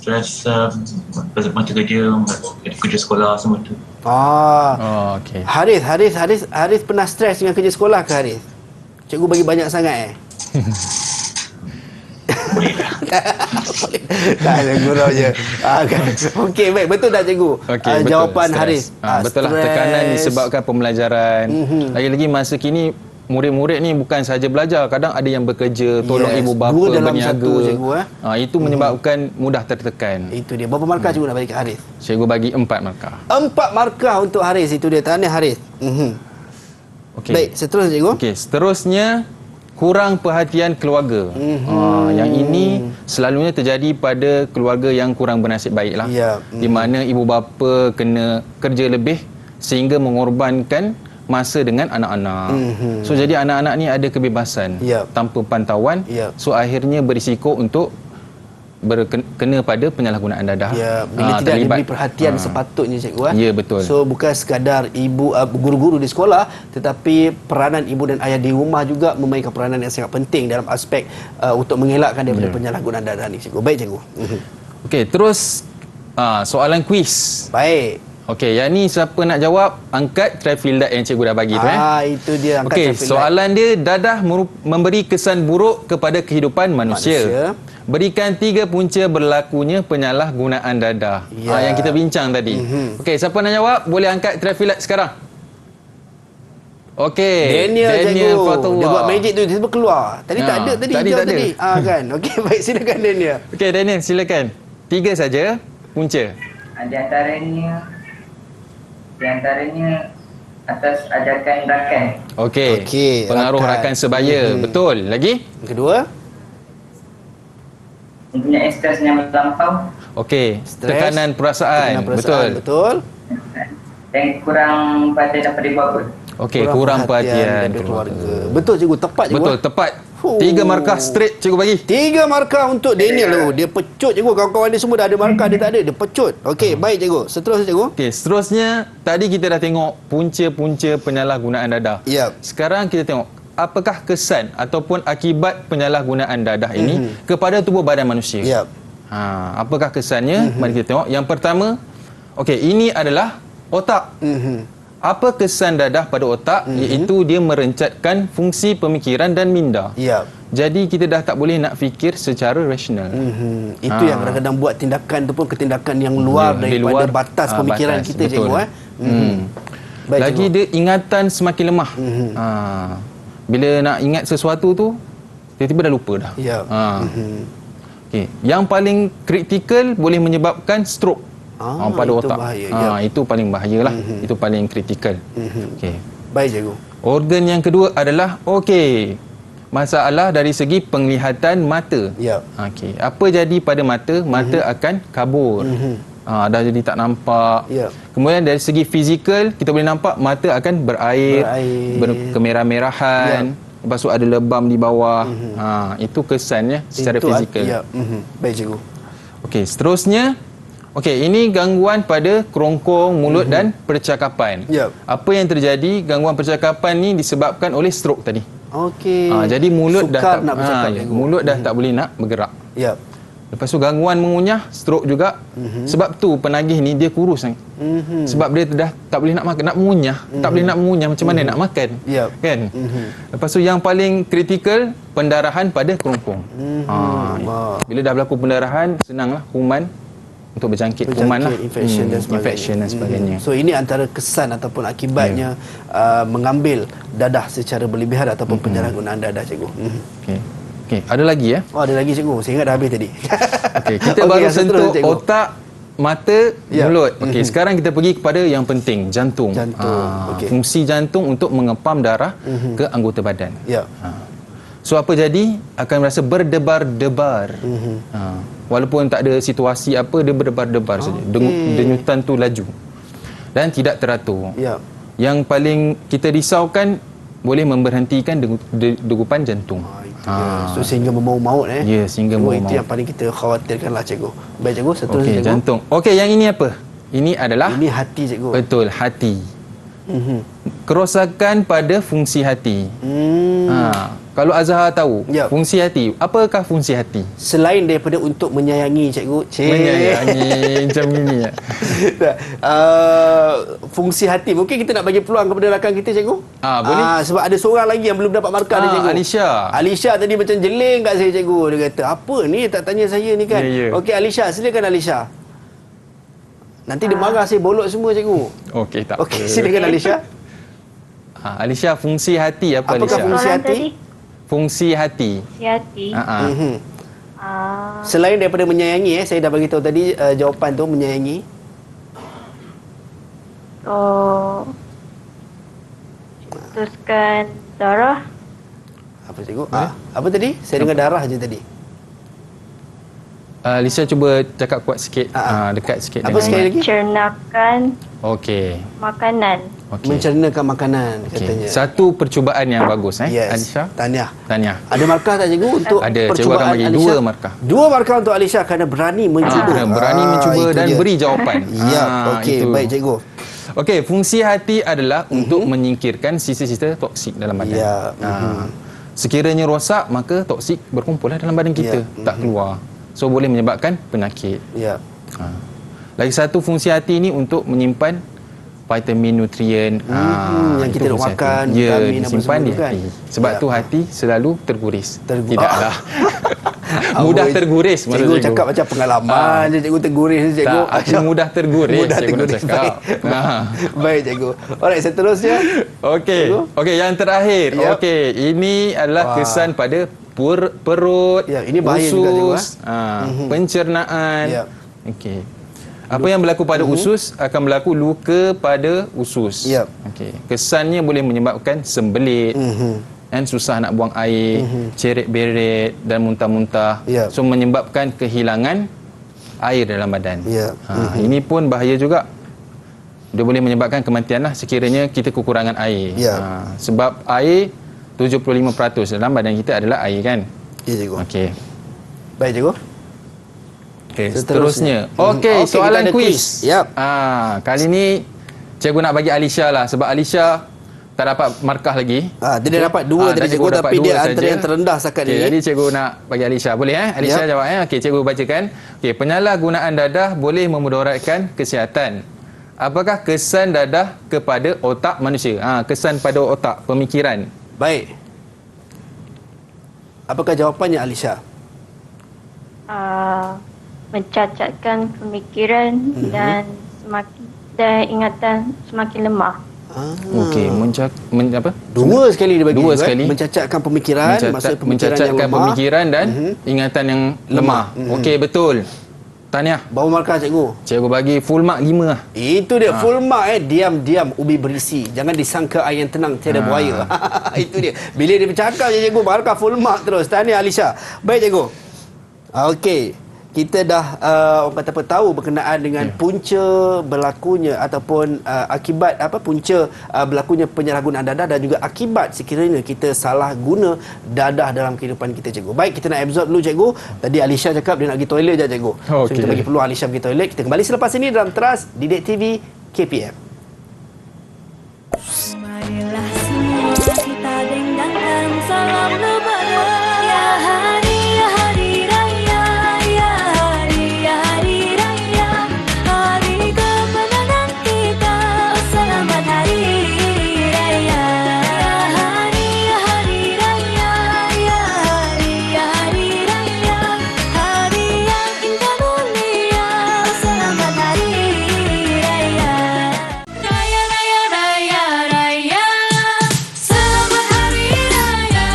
masa kerja sekolah semua tu. Okey. Harith pernah stres dengan kerja sekolah ke Harith? Cikgu bagi banyak sangat tak ada gurau je. Okey, baik, betul tak cikgu? Jawapan Harith. Betul lah, tekanan disebabkan pembelajaran. Lagi-lagi masa kini murid-murid ni bukan sahaja belajar, kadang ada yang bekerja, tolong ibu bapa, berniaga. Itu menyebabkan mudah tertekan. Itu dia. Berapa markah cikgu nak bagi ke Harith? Cikgu bagi 4 markah. 4 markah untuk Harith. Itu dia. Tahniah Harith. Okey. Baik, seterusnya cikgu. Okey, seterusnya kurang perhatian keluarga. Yang ini selalunya terjadi pada keluarga yang kurang bernasib baiklah. Di mana ibu bapa kena kerja lebih sehingga mengorbankan masa dengan anak-anak. So jadi anak-anak ni ada kebebasan tanpa pantauan. So akhirnya berisiko untuk kena pada penyalahgunaan dadah. Bila tidak diberi perhatian sepatutnya cikgu. Ya, betul. So bukan sekadar ibu guru-guru di sekolah, tetapi peranan ibu dan ayah di rumah juga memainkan peranan yang sangat penting dalam aspek untuk mengelakkan daripada penyalahgunaan dadah ni cikgu. Baik cikgu. Okey, terus soalan kuis. Baik. Okey, yang ni siapa nak jawab, angkat traffic light yang cikgu dah bagi tu itu dia, angkat traffic light. Soalan dia, dadah memberi kesan buruk kepada kehidupan manusia. Berikan 3 punca berlakunya penyalahgunaan dadah. Yang kita bincang tadi. Okey, siapa nak jawab, boleh angkat traffic light sekarang. Okey, Daniel Fatullah. Dia buat magic tu, dia tiba keluar. Tadi tak ada tadi. Kan. Okey, baik, silakan Daniel. Okey, Daniel, silakan. 3 saja punca. Di antaranya atas ajakan rakan. Okey. Pengaruh rakan sebaya. Betul. Lagi? Yang kedua? Mempunyai stres yang melampau. Okey. Tekanan perasaan. Betul. Dan kurang pada daripada ibu bapa. Okey, kurang perhatian keluarga. Betul cikgu, tepat cikgu. Betul, tepat. 3 markah straight cikgu bagi. 3 markah untuk Daniel tu. Dia pecut cikgu. Kawan-kawan dia semua dah ada markah, dia tak ada. Dia pecut. Okey, baik cikgu. Seterusnya cikgu. Okey, seterusnya tadi kita dah tengok punca-punca penyalahgunaan dadah. Yep. Sekarang kita tengok apakah kesan ataupun akibat penyalahgunaan dadah ini kepada tubuh badan manusia. Yep. Apakah kesannya? Mari kita tengok. Yang pertama, okey, ini adalah otak. Apa kesan dadah pada otak? Iaitu dia merencatkan fungsi pemikiran dan minda. Ya. Jadi kita dah tak boleh nak fikir secara rasional. Itu yang kadang-kadang buat tindakan tu pun ketindakan yang luar daripada batas pemikiran batas, kita cikgu. Baik, lagi cikgu, dia ingatan semakin lemah. Bila nak ingat sesuatu tu tiba-tiba dah lupa dah. Ya. Okey, yang paling kritikal boleh menyebabkan stroke. Pada itu otak. bahaya, ya. Itu paling bahayalah. Itu paling kritikal. Okey. Baik cikgu. Organ yang kedua adalah masalah dari segi penglihatan mata. Ya. Okey. Apa jadi pada mata? Mata akan kabur. Dah jadi tak nampak. Ya. Kemudian dari segi fizikal kita boleh nampak mata akan berair. Berkemerah-merahan. Lepas tu ada lebam di bawah. Itu kesannya secara fizikal. Ya. Baik cikgu. Okey, seterusnya ini gangguan pada kerongkong, mulut dan percakapan. Yep. Apa yang terjadi? Gangguan percakapan ni disebabkan oleh stroke tadi. Okey. Jadi mulut Sukar dah nak bercakap, cikgu. mulut dah tak boleh nak bergerak. Yep. Lepas tu gangguan mengunyah, stroke juga. Sebab tu penagih ni dia kurus kan. Sebab dia dah tak boleh nak makan, nak mengunyah, tak boleh nak mengunyah, macam mana nak makan? Yep. Kan? Lepas tu yang paling kritikal, pendarahan pada kerongkong. Bila dah berlaku pendarahan, senanglah kuman untuk berjangkit kuman lah. Infection dan sebagainya. So ini antara kesan ataupun akibatnya mengambil dadah secara berlebihan ataupun penyalahgunaan dadah cikgu. Okey, ada lagi ya? Ada lagi cikgu. Saya ingat dah habis tadi. Okey, kita baru sentuh otak, mata, mulut. Okey, sekarang kita pergi kepada yang penting, jantung. Fungsi jantung untuk mengepam darah ke anggota badan. Ya. So apa jadi? Akan merasa berdebar-debar. Walaupun tak ada situasi apa, dia berdebar-debar saja. Denyutan tu laju dan tidak teratur. Yang paling kita risaukan boleh memberhentikan degupan jantung. So sehingga membawa maut Ya, sehingga membawa maut. Itu yang paling kita khawatirkanlah cikgu. Baik cikgu, seterusnya cikgu. Jantung. Okey, yang ini apa? Ini adalah hati cikgu. Betul, hati. Kerosakan pada fungsi hati. Kalau Azhar tahu fungsi hati, apakah fungsi hati? Selain daripada untuk menyayangi cikgu, menyayangi macam ini ya. Fungsi hati, mungkin kita nak bagi peluang kepada rakan kita cikgu. Boleh. Sebab ada seorang lagi yang belum dapat markah ni cikgu. Alisha tadi macam jeling kat saya cikgu. Dia kata, apa ni tak tanya saya ni kan. Okey Alisha, silakan Alisha. Nanti dia marah saya bolot semua cikgu. Okey, tak. Okey, silakan Alisha. Alisha, fungsi hati apa Apakah Alisha? Fungsi hati? Fungsi hati. Fungsi hati. Selain daripada menyayangi, saya dah bagi tahu tadi jawapan tu menyayangi. Putuskan darah. Apa cikgu? Apa tadi? Saya dengar darah je tadi. Lisa cuba cakap kuat sikit. Dekat sikit. Apa sekali lagi? Mencernakan makanan. Mencernakan makanan katanya. Satu percubaan yang bagus Alisha. Tahniah. Ada markah tak cikgu untuk ada, percubaan cikgu akan bagi Alisha? 2 markah. 2 markah untuk Alisha kerana berani mencuba. Berani mencuba dan beri jawapan. Okey, baik cikgu. Okey, fungsi hati adalah untuk menyingkirkan sisa-sisa toksik dalam badan. Sekiranya rosak, maka toksik berkumpullah dalam badan kita, tak keluar. So boleh menyebabkan penyakit. Lagi satu fungsi hati ini untuk menyimpan vitamin, nutrien yang kita nak makan, vitamin disimpan di hati. Sebab tu hati selalu terguris. Tidaklah mudah terguris. Cikgu cakap macam pengalaman je cikgu terguris cikgu. Tak, mudah terguris. Mudah terguris. Baik cikgu. Alright, seterusnya. Okey, yang terakhir. Okey, ini adalah kesan pada perut, ini bahaya usus, juga, pencernaan. Okey. Apa yang berlaku pada usus akan berlaku luka pada usus. Okey. Kesannya boleh menyebabkan sembelit, dan susah nak buang air, ceret-beret dan muntah-muntah. So menyebabkan kehilangan air dalam badan. Ini pun bahaya juga. dia boleh menyebabkan kematian lah sekiranya kita kekurangan air. Sebab air 75% dalam badan kita adalah air kan. Ya cikgu. Okey. Baik cikgu. Okey, seterusnya. Okey, soalan kuis. Yap. Kali ni cikgu nak bagi Alisha lah sebab Alisha tak dapat markah lagi. Dia dah dapat 2 dari cikgu tapi dia antara yang terendah setakat ni. Jadi cikgu nak bagi Alisha. Boleh Alisha jawab Okey, cikgu bacakan. Okey, penyalahgunaan dadah boleh memudaratkan kesihatan. Apakah kesan dadah kepada otak manusia? Kesan pada otak, pemikiran. Baik. Apakah jawapannya Alisha? Mencacatkan pemikiran dan ingatan semakin lemah. Okey, dua sekali dia bagi. Dua sekali. Mencacatkan pemikiran, maksud pemikiran yang lemah. Pemikiran dan ingatan yang lemah. Okey, betul. Tahniah. Berapa markah cikgu? Cikgu bagi full mark 5 lah. Itu dia full mark diam-diam ubi berisi. Jangan disangka air yang tenang tiada buaya. Itu dia. Bila dia bercakap je cikgu markah full mark terus. Tahniah Alisha. Baik cikgu. Okey. Kita dah orang kata apa tahu berkenaan dengan punca berlakunya ataupun akibat punca berlakunya penyalahgunaan dadah dan juga akibat sekiranya kita salah guna dadah dalam kehidupan kita cikgu. Baik, kita nak absorb dulu cikgu. Tadi Alisha cakap dia nak pergi toilet je cikgu. So kita bagi peluang Alisha pergi toilet. Kita kembali selepas ini dalam Teras Didik TV KPM. Marilah semua kita dendangkan salam lebaran. Ya hari raya, ya hari raya, hari kemenangan kita. Selamat hari raya. Ya hari raya, ya hari raya, hari yang indah mulia. Selamat hari raya. Raya raya raya raya. Selamat hari raya.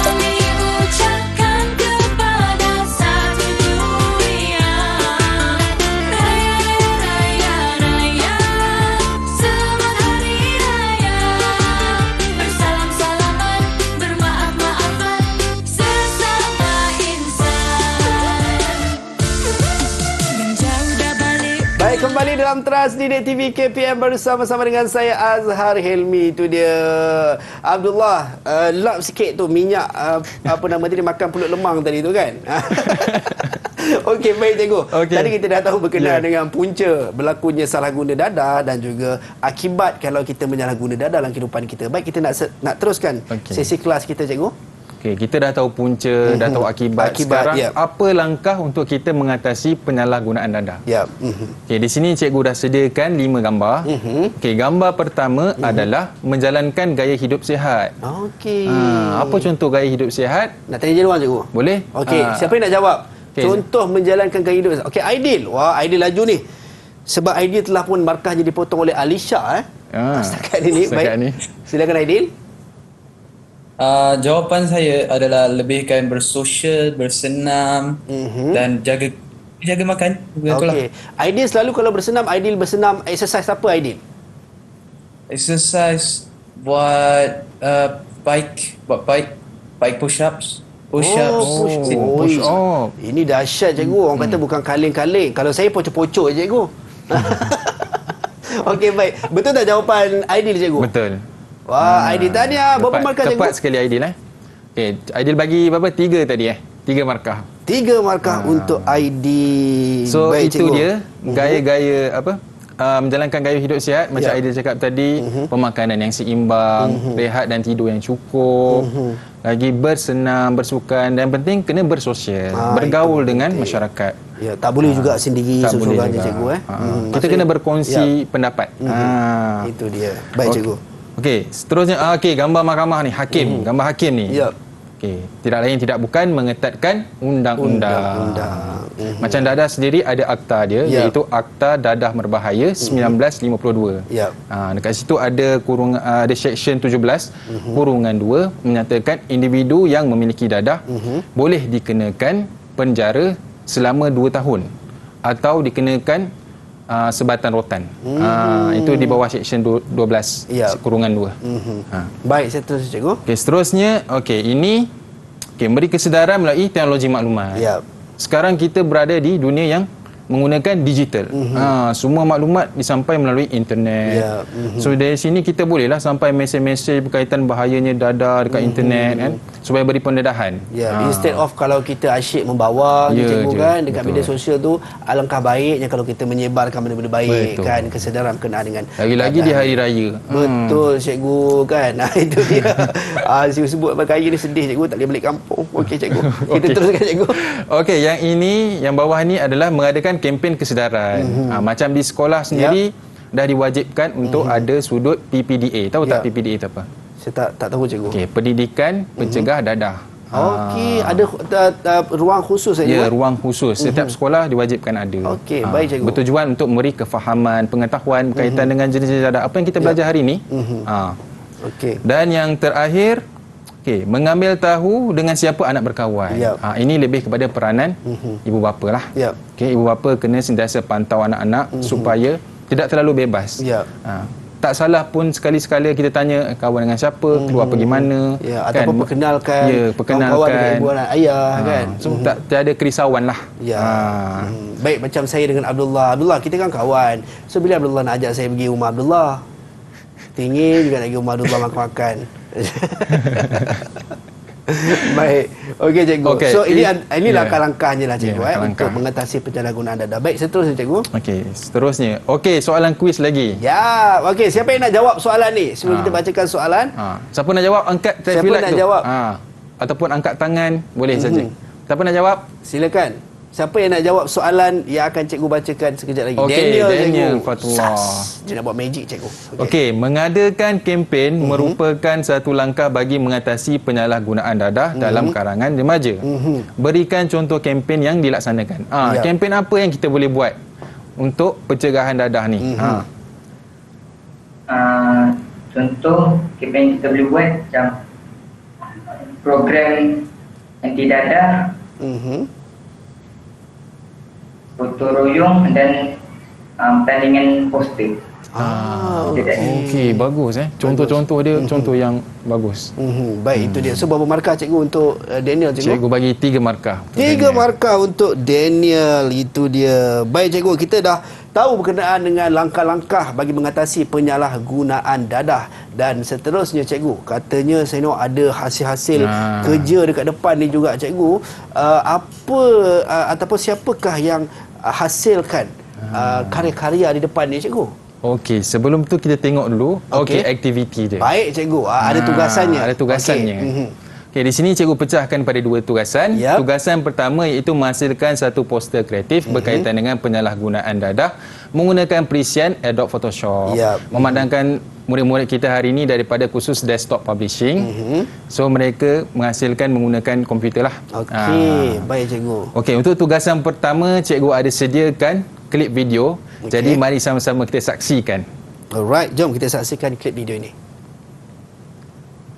Kami ucapkan kepada satu dunia. Raya raya raya. Selamat hari raya. Bersalam-salaman, bermaaf-maafan sesama insan. Menjauh dah balik. Baik, kembali dalam Teras Didik TV KPM bersama-sama dengan saya Azhar Helmi. Itu dia Abdullah. Lap sikit tu minyak apa nama dia makan pulut lemang tadi tu kan. Okey, baik cikgu. Tadi kita dah tahu berkenaan dengan punca berlakunya salah guna dadah dan juga akibat kalau kita menyalahguna dadah dalam kehidupan kita. Baik, kita nak teruskan sesi kelas kita cikgu. Okey, kita dah tahu punca, dah tahu akibat. Sekarang apa langkah untuk kita mengatasi penyalahgunaan dadah? Okey, di sini cikgu dah sediakan 5 gambar. Okey, gambar pertama adalah menjalankan gaya hidup sihat. Okey. Apa contoh gaya hidup sihat? Nak tanya je luar cikgu. Boleh? Okey, siapa yang nak jawab? Contoh menjalankan gaya hidup. Okey, Aidil. Wah, Aidil laju ni. Sebab Aidil telah pun markahnya dipotong oleh Alisha setakat ini. Baik. Silakan Aidil. Jawapan saya adalah lebihkan bersosial, bersenam dan jaga makan. Okey. Aidil selalu kalau bersenam, Aidil bersenam exercise apa Aidil? Exercise buat bike push-ups. Push up. Ini dahsyat cikgu. Orang kata bukan kaleng-kaleng. Kalau saya pocok-pocok je cikgu. Okey, baik. Betul tak jawapan Aidil cikgu? Betul. Wah, Aidil tahniah. Berapa markah cikgu? Tepat sekali Aidil Okey, Aidil bagi berapa? 3 tadi 3 markah. 3 markah untuk Aidil. So baik, itu cikgu. dia gaya-gaya menjalankan gaya hidup sihat macam Aidil cakap tadi, pemakanan yang seimbang, rehat dan tidur yang cukup, lagi bersenam, bersukan dan penting kena bersosial, bergaul dengan masyarakat. Ya, tak boleh juga sendiri seorang-seorang cikgu Kita kena berkongsi pendapat. Itu dia. Baik cikgu. Okey, seterusnya gambar mahkamah ni, hakim, gambar hakim ni. Okey, tidak lain tidak bukan mengetatkan undang-undang. Macam dadah sendiri ada akta dia iaitu Akta Dadah Berbahaya 1952. Dekat situ ada ada section 17 kurungan 2 menyatakan individu yang memiliki dadah boleh dikenakan penjara selama 2 tahun atau dikenakan sebatan rotan. Itu di bawah section 12 kurungan 2. Baik, saya terus cikgu. Okey, seterusnya ini memberi kesedaran melalui teknologi maklumat. Sekarang kita berada di dunia yang menggunakan digital. Semua maklumat disampaikan melalui internet. So dari sini kita bolehlah sampai mesej-mesej berkaitan bahayanya dadah dekat internet kan, supaya beri pendedahan. Instead of kalau kita asyik membawa cikgu kan dekat betul. media sosial tu, alangkah baiknya kalau kita menyebarkan benda-benda baik Betul. kan, kesedaran berkenaan dengan Lagi-lagi di hari raya. Betul cikgu kan. Itu dia. Sebut pakai ni sedih cikgu, tak boleh balik kampung. Okey cikgu. Kita teruskan cikgu. Okey, yang ini, yang bawah ni adalah mengadakan kempen kesedaran. Macam di sekolah sendiri dah diwajibkan untuk ada sudut PPDA. Tahu tak PPDA itu apa? Saya tak tahu cikgu. Okey, pendidikan pencegah dadah. Okey, ada ruang khusus cikgu. Ya, ruang khusus. Setiap sekolah diwajibkan ada. Okey, baik cikgu. Bertujuan untuk memberi kefahaman, pengetahuan berkaitan dengan jenis-jenis dadah. Apa yang kita belajar hari ini. Okey. Dan yang terakhir, mengambil tahu dengan siapa anak berkawan. Ini lebih kepada peranan ibu bapa lah. Ibu bapa kena sentiasa pantau anak-anak supaya tidak terlalu bebas. Tak salah pun sekali-sekala kita tanya kawan dengan siapa, keluar pergi mana, kan? Ataupun perkenalkan kawan-kawan dengan ibu anak ayah kan. So tak ada kerisauan lah. Baik, macam saya dengan Abdullah, kita kan kawan. So bila Abdullah nak ajak saya pergi rumah Abdullah, teringin juga nak pergi rumah Abdullah makan-makan. Baik. Okey cikgu. So ini langkah-langkahnya lah cikgu untuk mengatasi penyalahgunaan dadah. Baik, seterusnya cikgu. Okey, seterusnya. Okey, soalan kuis lagi. Ya, okey, siapa yang nak jawab soalan ni? Sebelum kita bacakan soalan. Siapa nak jawab, angkat Siapa filat nak tu. jawab? Ataupun angkat tangan boleh saja. Siapa nak jawab? Silakan. Siapa yang nak jawab soalan yang akan cikgu bacakan sekejap lagi? Daniel cikgu. Fatullah. Dia nak buat magic cikgu. Okey, mengadakan kempen merupakan satu langkah bagi mengatasi penyalahgunaan dadah dalam kalangan remaja. Berikan contoh kempen yang dilaksanakan. Kempen apa yang kita boleh buat untuk pencegahan dadah ni? Contoh kempen yang kita boleh buat macam program anti dadah, foto royong dan pertandingan poster. Okey, bagus Contoh-contoh dia contoh yang bagus. Baik, itu dia. So berapa markah cikgu untuk Daniel cikgu? Cikgu bagi 3 markah. 3 markah untuk Daniel, itu dia. Baik cikgu, kita dah tahu berkenaan dengan langkah-langkah bagi mengatasi penyalahgunaan dadah. Dan seterusnya cikgu, katanya saya nak ada hasil-hasil kerja dekat depan ni juga cikgu. Ataupun siapakah yang hasilkan karya-karya di depan ni cikgu? Okey, sebelum tu kita tengok dulu aktiviti dia. Baik cikgu, ada tugasannya. Ada tugasannya. Okey, di sini cikgu pecahkan pada 2 tugasan. Tugasan pertama iaitu menghasilkan satu poster kreatif berkaitan dengan penyalahgunaan dadah menggunakan perisian Adobe Photoshop. Memandangkan murid-murid kita hari ini daripada kursus desktop publishing. So mereka menghasilkan menggunakan komputer lah. Okey, baik cikgu. Okey, untuk tugasan pertama cikgu ada sediakan klip video. Jadi mari sama-sama kita saksikan. Alright, jom kita saksikan klip video ini.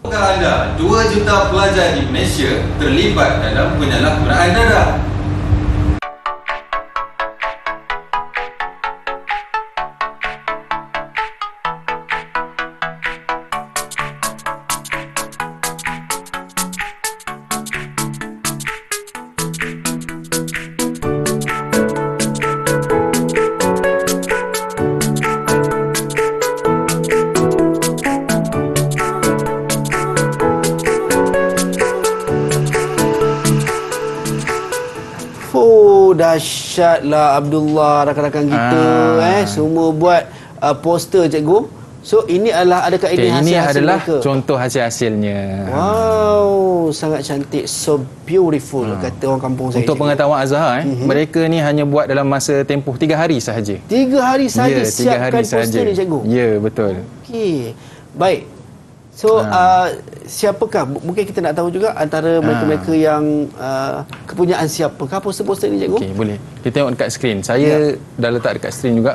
Tahukah anda 2 juta pelajar di Malaysia terlibat dalam penyalahgunaan dadah? Dahsyatlah Abdullah, rakan-rakan kita semua buat poster cikgu. So ini adalah, adakah ini hasil-hasil ini adalah mereka? Contoh hasil-hasilnya. Wow, sangat cantik, so beautiful kata orang kampung saya. Untuk pengetahuan Azhar, mereka ni hanya buat dalam masa tempoh 3 hari sahaja. 3 hari sahaja siapkan poster ni cikgu. Ya, betul. Okey. Baik. So siapakah, mungkin kita nak tahu juga antara mereka-mereka yang kepunyaan siapakah poster-poster ni cikgu? Okey, boleh. Kita tengok dekat skrin. Saya dah letak dekat skrin juga.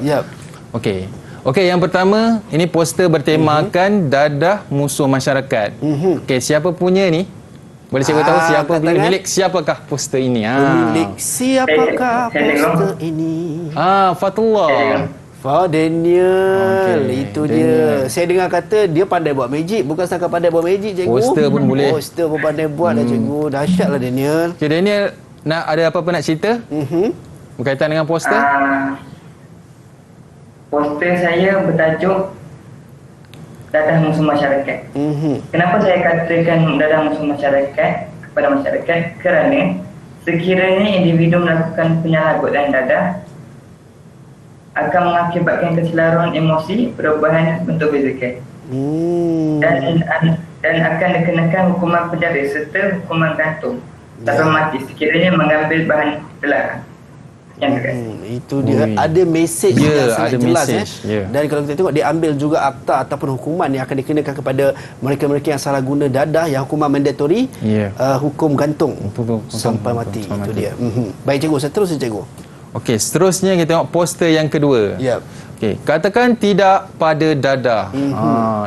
Okey. Okey, yang pertama ini poster bertemakan dadah musuh masyarakat. Okey, siapa punya ni? Boleh cikgu tahu siapa milik siapakah poster ini? Milik siapakah poster ini? Fatullah. Daniel, itu dia. Saya dengar kata dia pandai buat magic. Bukan setakat pandai buat magic cikgu, poster pun boleh. Poster pun pandai buat lah cikgu. Dahsyatlah Daniel. Okey Daniel, ada apa-apa nak cerita? berkaitan dengan poster? Poster saya bertajuk Dadah Musuh Masyarakat. Kenapa saya katakan dadah musuh masyarakat kepada masyarakat? Kerana sekiranya individu melakukan penyalahgunaan dadah akan mengakibatkan keselaruan emosi, perubahan bentuk fizikal. Dan akan dikenakan hukuman penjara serta hukuman gantung sampai mati sekiranya mengambil bahan terlarang. Itu dia, ada mesej yang sangat jelas Dan kalau kita tengok, dia ambil juga akta ataupun hukuman yang akan dikenakan kepada mereka-mereka yang salah guna dadah, yang hukuman mandatory, hukum gantung sampai mati. Itu dia. Baik cikgu, seterusnya cikgu. Okey, seterusnya kita tengok poster yang kedua. Okey, katakan tidak pada dadah.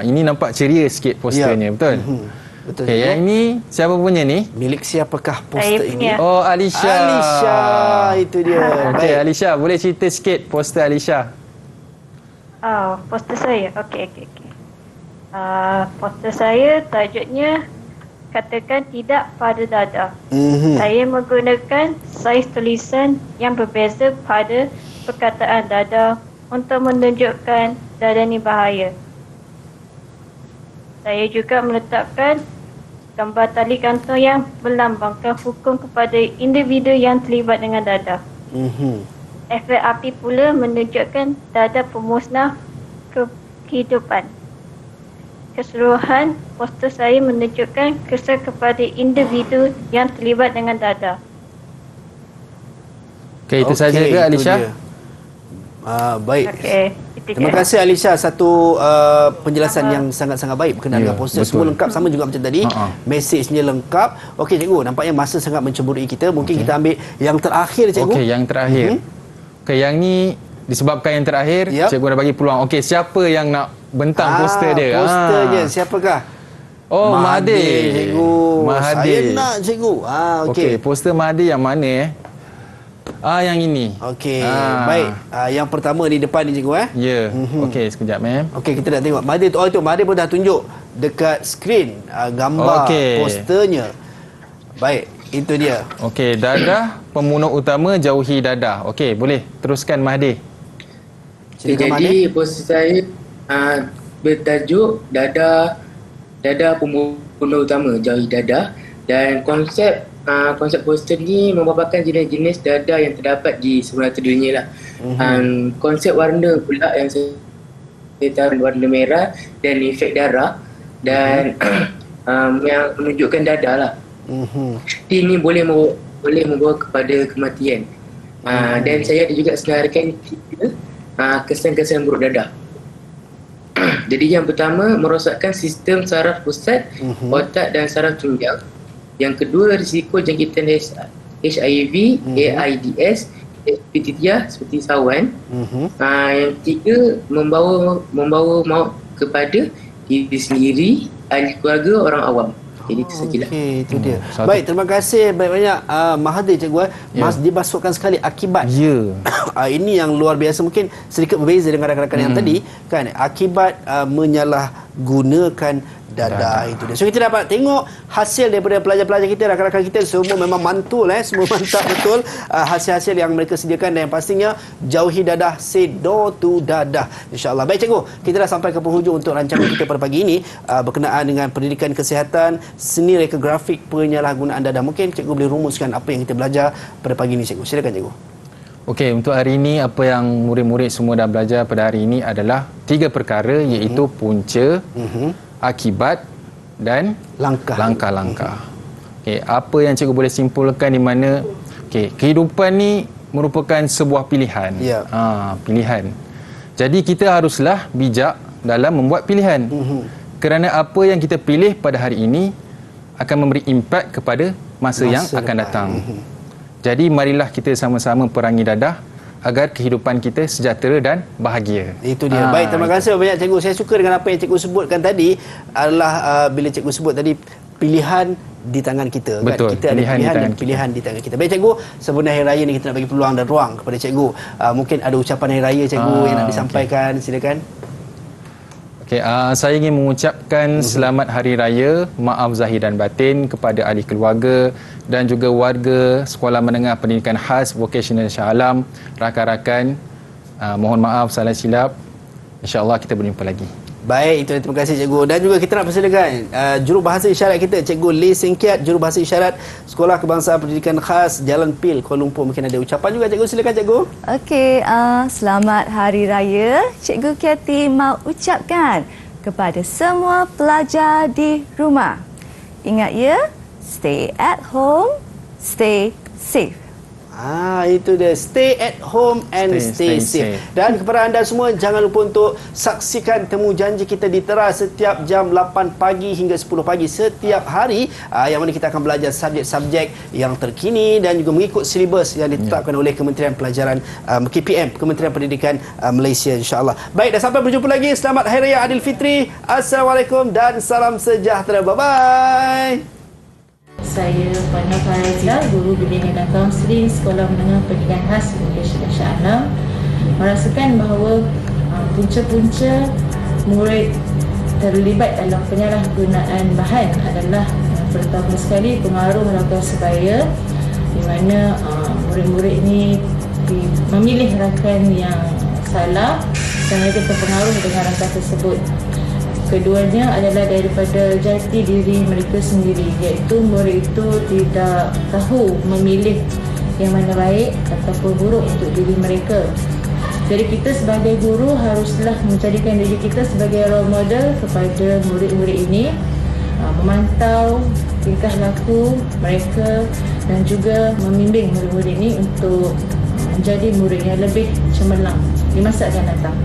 Ini nampak ceria sikit posternya, betul? Betul. Okey, yang ini siapa punya ni? Milik siapakah poster ini? Oh, Alisha. Alisha, itu dia. Okey, Alisha, boleh cerita sikit poster Alisha? Poster saya. Okey. Poster saya tajuknya katakan tidak pada dadah. Saya menggunakan saiz tulisan yang berbeza pada perkataan dadah untuk menunjukkan dadah ni bahaya. Saya juga meletakkan gambar tali gantung yang melambangkan hukum kepada individu yang terlibat dengan dadah. Efek api pula menunjukkan dadah pemusnah kehidupan. Keseluruhan poster saya menunjukkan kesan kepada individu yang terlibat dengan dadah. Okey, itu saja ke Alisha? Baik. Terima kasih Alisha, satu penjelasan yang sangat-sangat baik berkenaan dengan poster. Semua lengkap, sama juga macam tadi. Mesejnya lengkap. Okey cikgu, nampaknya masa sangat mencemburui kita. Mungkin kita ambil yang terakhir cikgu. Okey, yang terakhir. Okey, yang ni disebabkan yang terakhir, cikgu dah bagi peluang. Okey, siapa yang nak bentang poster dia? Posternya siapakah? Oh, Mahathir. Cikgu. Mahathir. Saya nak cikgu. Okey, poster Mahathir yang mana yang ini. Okey, baik. Yang pertama di depan ni cikgu Ya. Okey, sekejap Okey, kita nak tengok Mahathir tu. Itu Mahathir pun dah tunjuk dekat skrin gambar posternya. Baik, itu dia. Okey, dadah pembunuh utama, jauhi dadah. Okey, boleh teruskan Mahathir. Jadi poster saya bertajuk dadah pembunuh utama, jauhi dadah, dan konsep poster ni merupakan jenis-jenis dadah yang terdapat di seluruh dunia lah. Konsep warna pula yang saya tahu warna merah dan efek darah dan yang menunjukkan dadah lah. Ini boleh membawa kepada kematian. Dan saya ada juga senarai kesan-kesan buruk dadah. Jadi yang pertama, merosakkan sistem saraf pusat, otak dan saraf tunjang. Yang kedua, risiko jangkitan HIV, AIDS, PTTR seperti sawan. Yang ketiga, membawa maut kepada diri sendiri, ahli keluarga, orang awam. Jadi itu sajalah. Okey, itu dia. Baik, terima kasih banyak-banyak Mahathir cikgu. Mas dimasukkan sekali akibat. Ini yang luar biasa, mungkin sedikit berbeza dengan rakan-rakan yang tadi kan. Akibat menyalahgunakan dadah itu dia. So kita dapat tengok hasil daripada pelajar-pelajar kita, rakan-rakan kita semua memang mantul semua mantap betul hasil-hasil yang mereka sediakan, dan yang pastinya jauhi dadah, say no to dadah, insya-Allah. Baik cikgu, kita dah sampai ke penghujung untuk rancangan kita pada pagi ini berkenaan dengan pendidikan kesihatan seni reka grafik penyalahgunaan dadah. Mungkin cikgu boleh rumuskan apa yang kita belajar pada pagi ini cikgu. Silakan cikgu. Okey, untuk hari ini apa yang murid-murid semua dah belajar pada hari ini adalah 3 perkara, iaitu punca, akibat dan langkah-langkah. Okey, apa yang cikgu boleh simpulkan di mana kehidupan ni merupakan sebuah pilihan. Pilihan. Jadi kita haruslah bijak dalam membuat pilihan. Kerana apa yang kita pilih pada hari ini akan memberi impak kepada masa yang akan datang. Jadi marilah kita sama-sama perangi dadah agar kehidupan kita sejahtera dan bahagia. Itu dia. Baik, terima kasih banyak cikgu. Saya suka dengan apa yang cikgu sebutkan tadi adalah bila cikgu sebut tadi pilihan di tangan kita. Betul, kan? Kita ada pilihan dan pilihan di tangan kita. Baik cikgu, sebelum hari raya ni kita nak bagi peluang dan ruang kepada cikgu. Mungkin ada ucapan hari raya cikgu yang nak disampaikan, silakan. Saya ingin mengucapkan selamat Hari Raya, maaf zahir dan batin kepada ahli keluarga dan juga warga Sekolah Menengah Pendidikan Khas Vocational Shah Alam, rakan-rakan. Mohon maaf salah silap. InsyaAllah kita berjumpa lagi. Baik, itu terima kasih cikgu. Dan juga kita nak persilakan jurubahasa isyarat kita, Cikgu Lee Seng Kiat, jurubahasa isyarat Sekolah Kebangsaan Pendidikan Khas Jalan Pil, Kuala Lumpur. Mungkin ada ucapan juga cikgu, silakan cikgu. Okey, selamat Hari Raya. Cikgu Kiati mau ucapkan kepada semua pelajar di rumah. Ingat ya, stay at home, stay safe. Itu dia, stay at home and stay safe. Dan kepada anda semua, jangan lupa untuk saksikan temu janji kita di Teras setiap jam 8 pagi hingga 10 pagi setiap hari, yang mana kita akan belajar subjek-subjek yang terkini dan juga mengikut silibus yang ditetapkan oleh Kementerian Pelajaran KPM, Kementerian Pendidikan Malaysia, insya-Allah. Baik, dan sampai berjumpa lagi. Selamat Hari Raya Aidilfitri. Assalamualaikum dan salam sejahtera. Bye-bye. Saya Fana Faizah, guru bimbingan dan kaunseling Sekolah Menengah Pendidikan Khas Vocational Shah Alam, merasakan bahawa punca-punca murid terlibat dalam penyalahgunaan bahan adalah pertama sekali pengaruh rakan sebaya, di mana murid-murid ini memilih rakan yang salah dan mereka terpengaruh dengan rakan tersebut. Keduanya adalah daripada jati diri mereka sendiri, iaitu murid itu tidak tahu memilih yang mana baik ataupun buruk untuk diri mereka. Jadi kita sebagai guru haruslah menjadikan diri kita sebagai role model kepada murid-murid ini, memantau tingkah laku mereka dan juga membimbing murid-murid ini untuk menjadi murid yang lebih cemerlang di masa akan datang.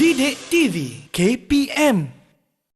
Didik TV KPM